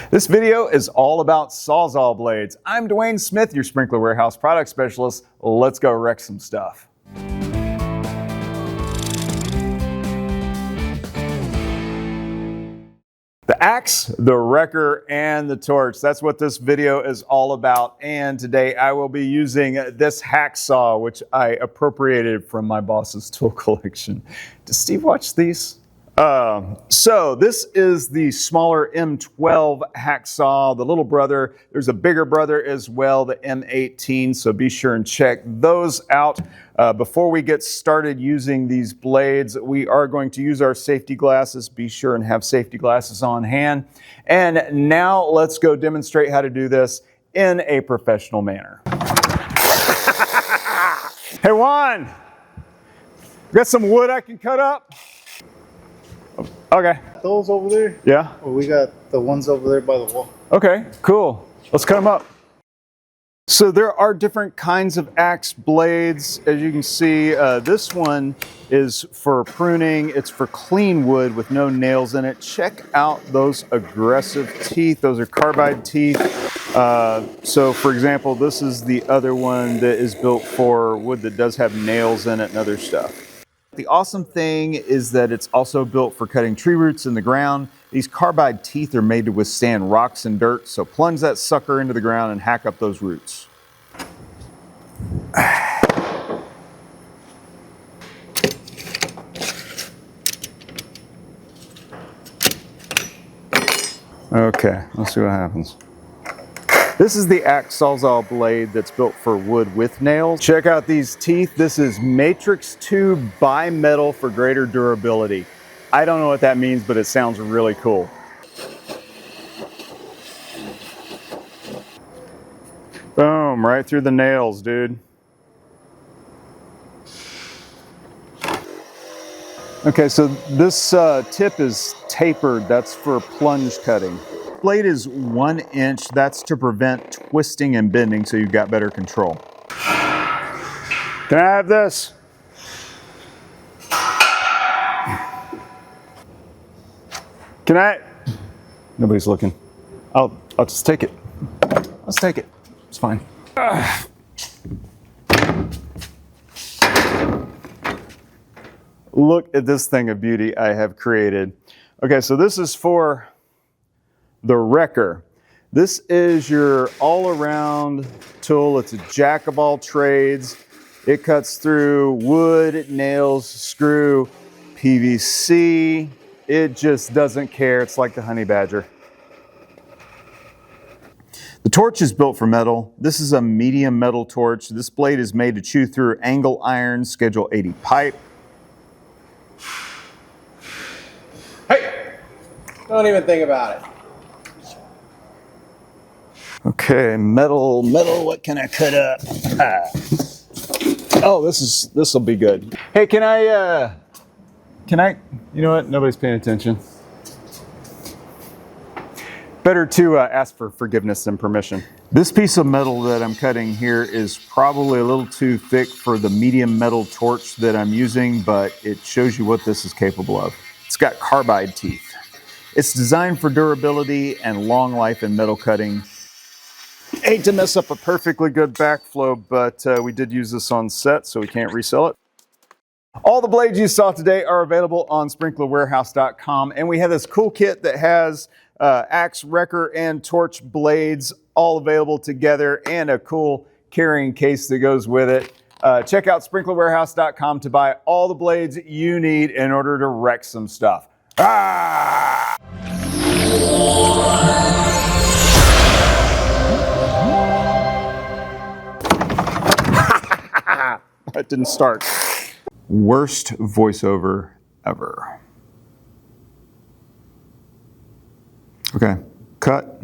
This video is all about Sawzall blades. I'm Dwayne Smith, your sprinkler warehouse product specialist. Let's go wreck some stuff. The axe, the wrecker, and the torch. That's what this video is all about. And today I will be using this hacksaw, which I appropriated from my boss's tool collection. Does Steve watch these? So this is the smaller M12 hacksaw, the little brother. There's a bigger brother as well, the M18, so be sure and check those out. Before we get started using these blades, we are going to use our safety glasses. Be sure and have safety glasses on hand. And now let's go demonstrate how to do this in a professional manner. Hey Juan, got some wood I can cut up? Okay. Those over there? Yeah. Well, we got the ones over there by the wall. Okay, cool. Let's cut them up. So there are different kinds of axe blades. As you can see, this one is for pruning. It's for clean wood with no nails in it. Check out those aggressive teeth. Those are carbide teeth. So for example, this is the other one that is built for wood that does have nails in it and other stuff. The awesome thing is that it's also built for cutting tree roots in the ground. These carbide teeth are made to withstand rocks and dirt, so plunge that sucker into the ground and hack up those roots. Okay, let's see what happens. This is the axe Sawzall blade that's built for wood with nails. Check out these teeth. This is matrix tube bimetal for greater durability. I don't know what that means, but it sounds really cool. Boom, right through the nails, dude. Okay, so this tip is tapered. That's for plunge cutting. Blade is 1 inch. That's to prevent twisting and bending, so you've got better control. Can I have this? Can I? Nobody's looking. I'll just take it. Let's take it. It's fine. Look at this thing of beauty I have created. Okay, so this is for the wrecker. This is your all-around tool. It's a jack of all trades. It cuts through wood, nails, screw, PVC. It just doesn't care. It's like the honey badger. The torch is built for metal. This is a medium metal torch. This blade is made to chew through angle iron, schedule 80 pipe. Hey! Don't even think about it. Okay, metal, what can I cut up? Oh, this will be good. Hey, can I, you know what? Nobody's paying attention. Better to ask for forgiveness than permission. This piece of metal that I'm cutting here is probably a little too thick for the medium metal torch that I'm using, but it shows you what this is capable of. It's got carbide teeth. It's designed for durability and long life in metal cutting. Hate to mess up a perfectly good backflow, but we did use this on set, so we can't resell it. All the blades you saw today are available on sprinklerwarehouse.com, and we have this cool kit that has axe, wrecker, and torch blades all available together, and a cool carrying case that goes with it. Check out sprinklerwarehouse.com to buy all the blades you need in order to wreck some stuff. Ah! That didn't start. Worst voiceover ever. Okay, cut.